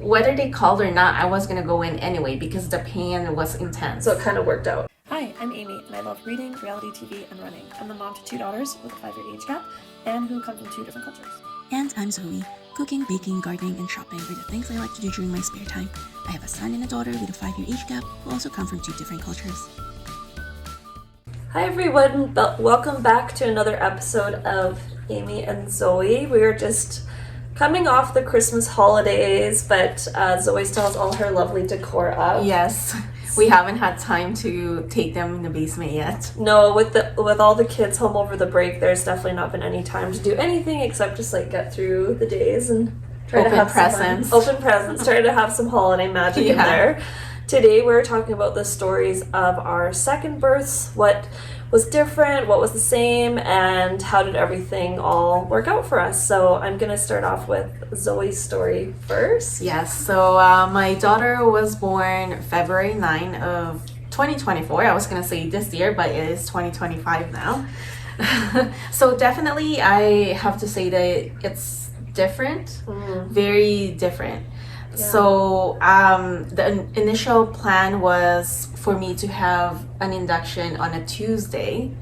whether they called or not, I was gonna go in anyway because the pain was intense. So it kind of worked out. Hi, I'm Amy, and I love reading, reality TV, and running. I'm the mom to 2 daughters with a 5-year age gap, and who come from 2 different cultures. And I'm Zoe. Cooking, baking, gardening, and shopping are the things I like to do during my spare time. I have a son and a daughter with a 5-year age gap who also come from 2 different cultures. Hi everyone, welcome back to another episode of Amy and Zoe. We are just coming off the Christmas holidays, but Zoe still has all her lovely decor up. Yes, we haven't had time to take them in the basement yet. No, with all the kids home over the break, there's definitely not been any time to do anything except just like get through the days and try to have presents. Open presents, try to have some holiday magic in there. Today we're talking about the stories of our second births, what was different, what was the same, and how did everything all work out for us. So I'm going to start off with Zoe's story first. Yes, so my daughter was born February 9 of 2024. I was going to say this year, but it is 2025 now. So definitely I have to say that it's different, very different. Yeah. So the initial plan was for me to have an induction on a Tuesday,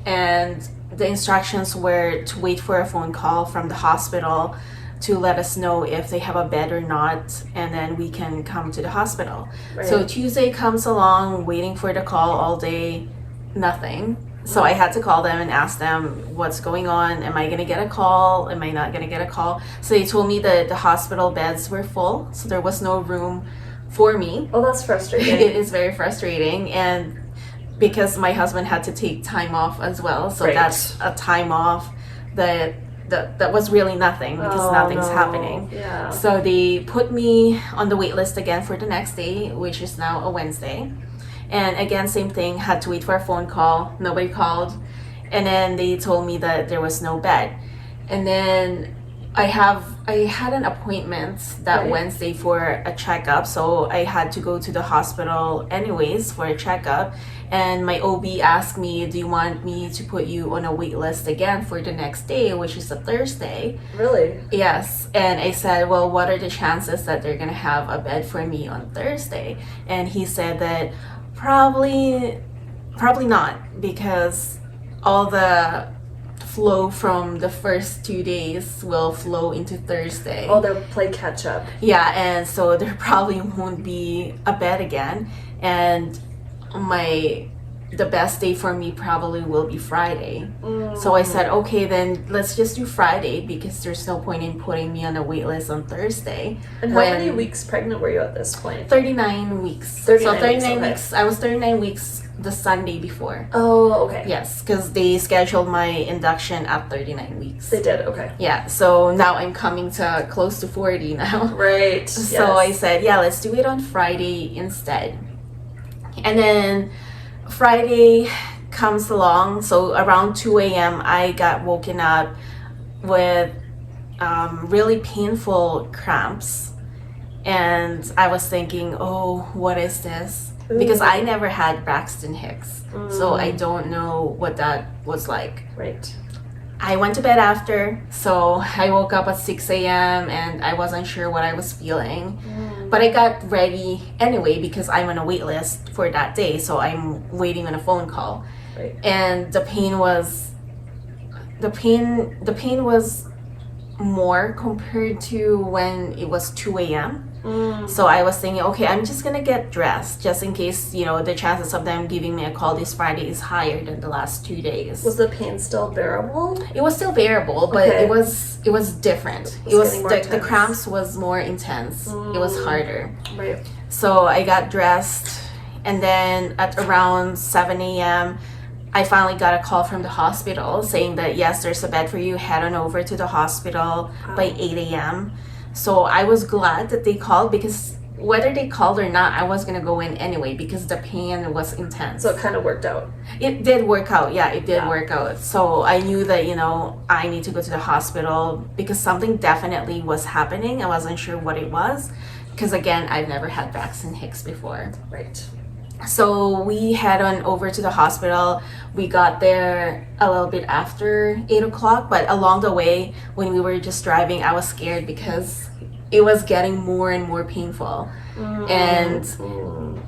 and the instructions were to wait for a phone call from the hospital to let us know if they have a bed or not, and then we can come to the hospital. Right. So Tuesday comes along, waiting for the call all day, nothing. So I had to call them and ask them what's going on. Am I going to get a call? Am I not going to get a call? So they told me that the hospital beds were full, so there was no room for me. Oh, that's frustrating. It is very frustrating. And because my husband had to take time off as well, so that's a time off that was really nothing because nothing's happening. Yeah. So they put me on the wait list again for the next day, which is now a Wednesday. And again, same thing, had to wait for a phone call. Nobody called. And then they told me that there was no bed. And then I had an appointment that Wednesday for a checkup. So I had to go to the hospital anyways for a checkup. And my OB asked me, do you want me to put you on a wait list again for the next day, which is a Thursday? Really? Yes. And I said, well, what are the chances that they're going to have a bed for me on Thursday? And he said that probably not, because all the flow from the first 2 days will flow into Thursday. Oh, they'll play catch up. Yeah, and so there probably won't be a bed again. And the best day for me probably will be Friday. So I said, okay, then let's just do Friday, because there's no point in putting me on a wait list on Thursday. And how many weeks pregnant were you at this point? 39 weeks. 39 weeks. I was 39 weeks the Sunday before. Oh, okay. Yes, because they scheduled my induction at 39 weeks. They did, okay. Yeah, so now I'm coming to close to 40 now. Right. So I said, yeah, let's do it on Friday instead. And then Friday comes along, so around 2 a.m. I got woken up with really painful cramps, and I was thinking, oh, what is this? Because I never had Braxton Hicks, so I don't know what that was like. Right. I went to bed after, so I woke up at 6 a.m. and I wasn't sure what I was feeling. But I got ready anyway because I'm on a wait list for that day, so I'm waiting on a phone call. Right. And the pain was more compared to when it was 2 a.m. So I was thinking, okay, I'm just gonna get dressed just in case, the chances of them giving me a call this Friday is higher than the last 2 days. Was the pain still bearable? It was still bearable, but it was different. It was the cramps was more intense. It was harder. Right. So I got dressed, and then at around 7 a.m. I finally got a call from the hospital saying that yes, there's a bed for you. Head on over to the hospital by 8 a.m. So I was glad that they called, because whether they called or not, I was gonna go in anyway because the pain was intense. So it kind of worked out. It did work out. Yeah, it did work out. So I knew that, I need to go to the hospital because something definitely was happening. I wasn't sure what it was because, again, I've never had Braxton Hicks before. Right. So we head on over to the hospital. We got there a little bit after 8 o'clock, but along the way, when we were just driving, I was scared because it was getting more and more painful. And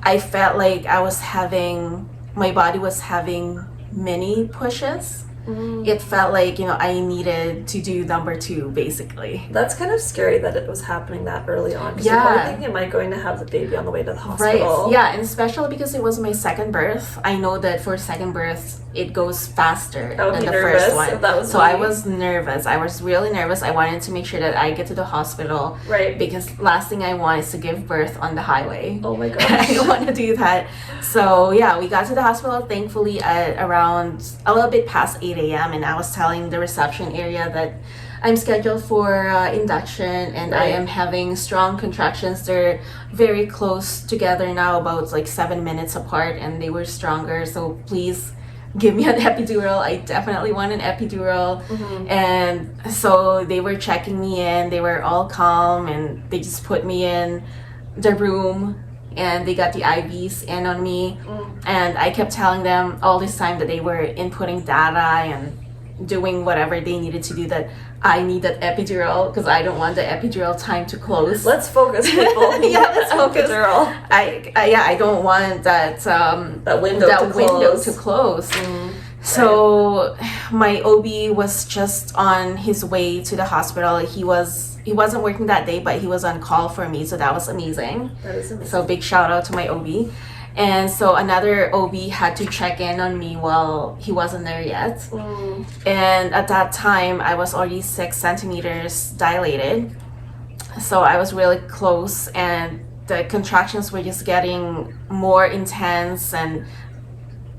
I felt like my body was having many pushes. It felt like, I needed to do number 2, basically. That's kind of scary that it was happening that early on. Because you're probably thinking, am I going to have the baby on the way to the hospital? Right. Yeah, and especially because it was my second birth. I know that for second birth, it goes faster than the first one. So I was nervous. I was really nervous. I wanted to make sure that I get to the hospital. Right. Because last thing I want is to give birth on the highway. Oh my gosh. I don't want to do that. So yeah, we got to the hospital, thankfully, at around a little bit past 8 a.m. And I was telling the reception area that I'm scheduled for induction, and I am having strong contractions. They're very close together now, about like 7 minutes apart, and they were stronger. So please give me an epidural. I definitely want an epidural. And so they were checking me in. They were all calm, and they just put me in the room, and they got the IVs in on me. And I kept telling them all this time that they were inputting data and doing whatever they needed to do, that I need that epidural because I don't want the epidural time to close. Let's focus, people. Let's focus. Epidural. I don't want that window to close. So my OB was just on his way to the hospital. He wasn't working that day, but he was on call for me, so that was amazing. That is amazing. So big shout out to my OB. And so another OB had to check in on me while he wasn't there yet. And at that time, I was already 6 centimeters dilated. So I was really close, and the contractions were just getting more intense, and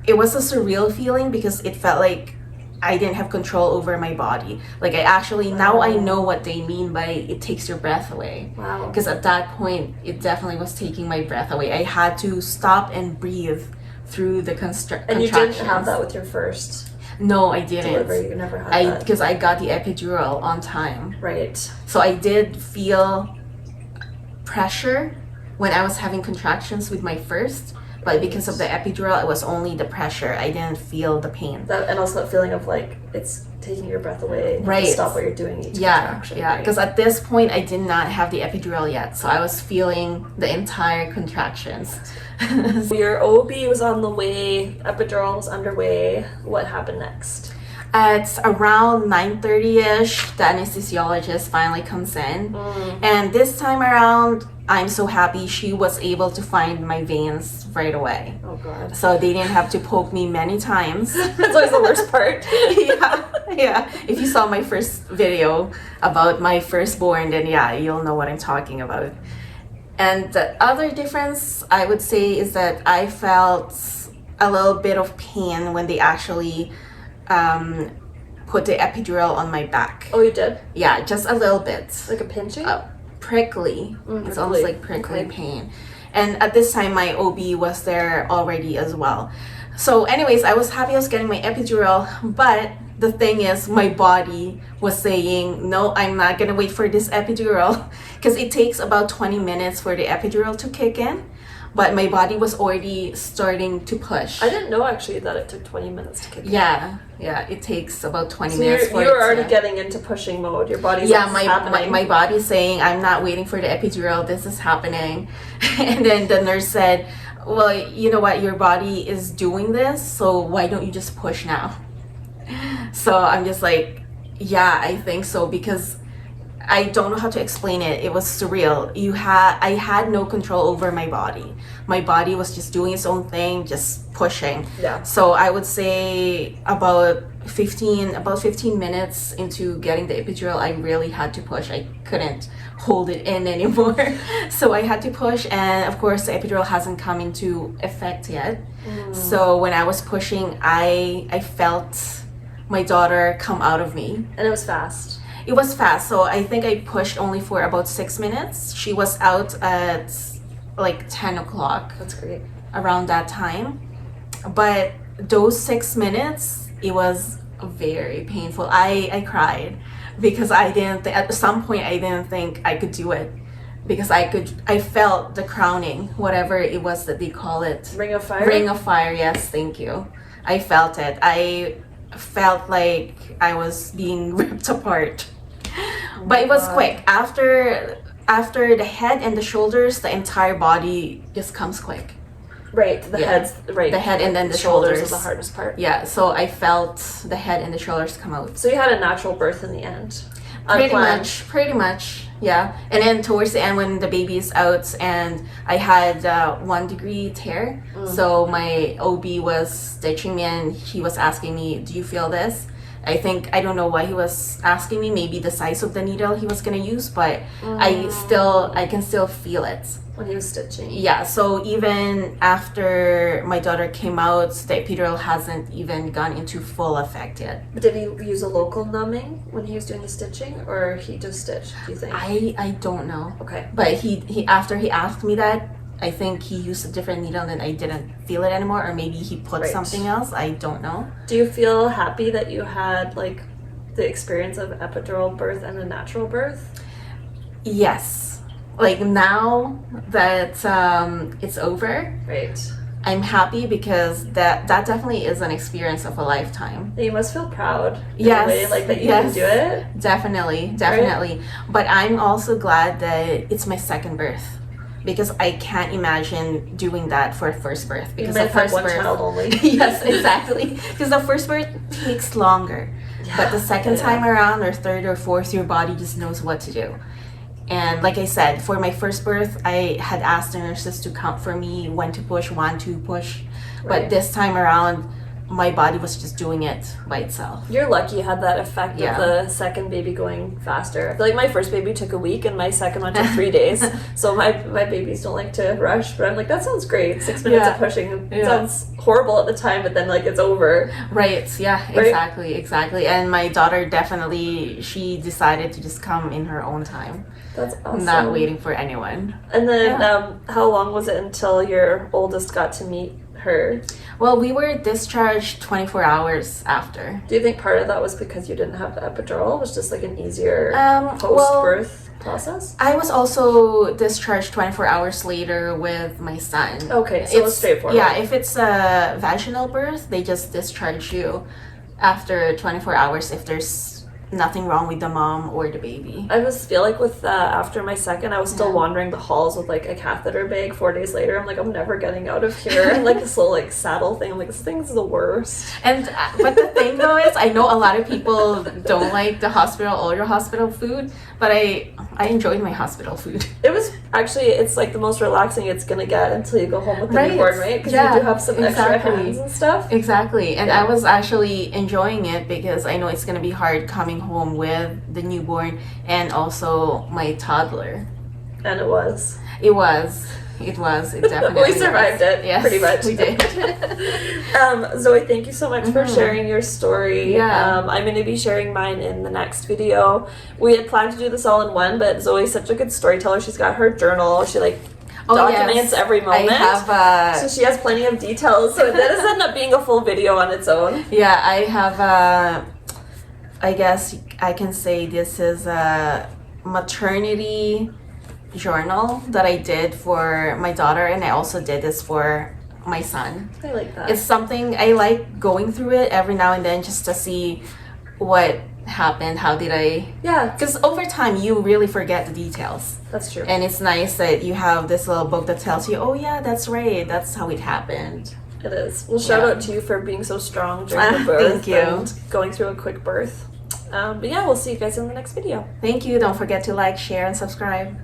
it was a surreal feeling because it felt like I didn't have control over my body. Like now I know what they mean by it takes your breath away. Wow. Because at that point, it definitely was taking my breath away. I had to stop and breathe through the contractions. And you didn't have that with your first No, I didn't. delivery? You never had that? Because I got the epidural on time. Right. So I did feel pressure when I was having contractions with my first. But because of the epidural, it was only the pressure. I didn't feel the pain. And also that feeling of like it's taking your breath away. Right. To stop what you're doing each contraction. Yeah. Because at this point, I did not have the epidural yet, so I was feeling the entire contractions. Your OB was on the way. Epidural was underway. What happened next? At around 9:30ish, the anesthesiologist finally comes in, and this time around, I'm so happy she was able to find my veins right away. Oh God. So they didn't have to poke me many times. That's always the worst part. Yeah. If you saw my first video about my firstborn, then you'll know what I'm talking about. And the other difference I would say is that I felt a little bit of pain when they actually put the epidural on my back. Oh, you did? Yeah, just a little bit. Like a pinching? Prickly. It's almost like prickly pain. And at this time, my OB was there already as well. So anyways, I was happy I was getting my epidural, but the thing is, my body was saying, no, I'm not gonna wait for this epidural, because it takes about 20 minutes for the epidural to kick in. But my body was already starting to push. I didn't know actually that it took 20 minutes to kick in. Yeah, it takes about 20 minutes for it. You're already getting into pushing mode. Your body's my body's saying, I'm not waiting for the epidural, this is happening. And then the nurse said, well, you know what, your body is doing this, so why don't you just push now? So I'm just like, yeah, I think so, because I don't know how to explain it. It was surreal. I had no control over my body. My body was just doing its own thing, just pushing. Yeah. So I would say about 15 minutes into getting the epidural, I really had to push. I couldn't hold it in anymore. So I had to push, and of course the epidural hasn't come into effect yet. So when I was pushing, I felt my daughter come out of me. And it was fast. It was fast, so I think I pushed only for about 6 minutes. She was out at like 10 o'clock. That's great. Around that time. But those 6 minutes, it was very painful. I cried because at some point I didn't think I could do it, because I felt the crowning, whatever it was that they call it. Ring of fire? Ring of fire, yes, thank you. I felt it. I felt like I was being ripped apart. But it was quick. After after the head and the shoulders, the entire body just comes quick. Right, the head and then the shoulders shoulders is the hardest part. Yeah, so I felt the head and the shoulders come out. So you had a natural birth in the end. Pretty much, yeah. And then towards the end, when the baby is out, and I had 1 degree tear, so my OB was stitching me, and he was asking me, "Do you feel this?" I don't know why he was asking me. Maybe the size of the needle he was gonna use, but I can still feel it when he was stitching. Yeah. So even after my daughter came out, the epidural hasn't even gone into full effect yet. But did he use a local numbing when he was doing the stitching, or he just stitched? Do you think? I don't know. Okay. But he after he asked me that, I think he used a different needle and I didn't feel it anymore, or maybe he put something else. I don't know. Do you feel happy that you had like the experience of epidural birth and a natural birth? Yes. Like now that it's over, right? I'm happy because that definitely is an experience of a lifetime. You must feel proud. Yes. In a way, like that you can do it. Definitely. Right? But I'm also glad that it's my second birth. Because I can't imagine doing that for a first birth. Because the first birth, child only. Yes, exactly. Because the first birth takes longer, but the second time around, or third or fourth, your body just knows what to do. And like I said, for my first birth, I had asked the nurses to count for me when to push, 1, 2, push. But this time around, my body was just doing it by itself. You're lucky you had that effect of the second baby going faster. I feel like my first baby took a week and my second one took 3 days. So my babies don't like to rush, but I'm like, that sounds great. 6 minutes of pushing. It sounds horrible at the time, but then like it's over. Right. Yeah, exactly. And my daughter definitely, she decided to just come in her own time. That's awesome. Not waiting for anyone. And then how long was it until your oldest got to meet her? Well, we were discharged 24 hours after. Do you think part of that was because you didn't have the epidural? It was just like an easier post-birth process? I was also discharged 24 hours later with my son. Okay, so it's straightforward. Yeah, if it's a vaginal birth, they just discharge you after 24 hours if there's nothing wrong with the mom or the baby. I just feel like with after my second, I was still wandering the halls with like a catheter bag 4 days later. I'm like, I'm never getting out of here. And like this little like saddle thing. I'm like, this thing's the worst. And but the thing though is, I know a lot of people don't like the hospital or your hospital food, but I enjoyed my hospital food. It was actually, it's like the most relaxing it's gonna get until you go home with the newborn, right? Because you do have some extra hands and stuff. Exactly. And I was actually enjoying it because I know it's gonna be hard coming home with the newborn and also my toddler. And it was. It definitely we survived it. Yes, pretty much. We did. Zoe, thank you so much for sharing your story. Yeah. I'm going to be sharing mine in the next video. We had planned to do this all in one, but Zoe's such a good storyteller. She's got her journal. She documents every moment. I have, so she has plenty of details. So that does end up being a full video on its own. Yeah, I have I guess I can say this is a maternity journal that I did for my daughter, and I also did this for my son. I like that. It's something I like going through it every now and then just to see what happened, how did I... Yeah. Because over time, you really forget the details. That's true. And it's nice that you have this little book that tells you, oh yeah, that's right, that's how it happened. It is. Well, shout out to you for being so strong during the birth. Thank you. And going through a quick birth. But yeah, we'll see you guys in the next video. Thank you. Don't forget to like, share, and subscribe.